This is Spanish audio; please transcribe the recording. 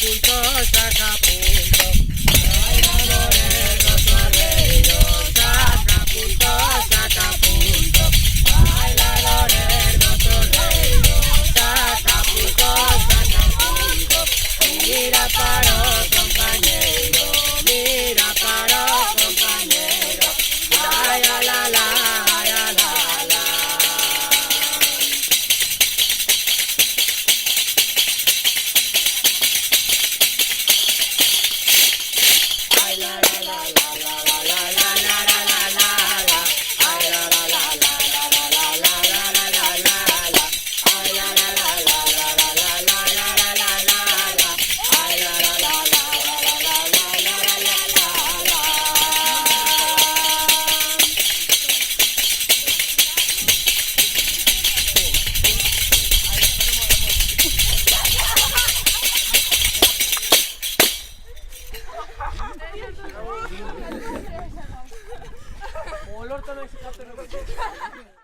punto, saca punto. Bailadores cotorreiros, saca punto, saca punto. Bailadores cotorreiros, saca punto, saca punto. Mira paro, compañero, mira paro, compañero. Ay, la la la, ay, la la la. Ay, la la la la la la la la la la la la. Ay, la la la la la la la la la la la la. Ay, la la la la la la la la la la la la. Ay, la la la la la la la la la la la la. Olor tan excitante.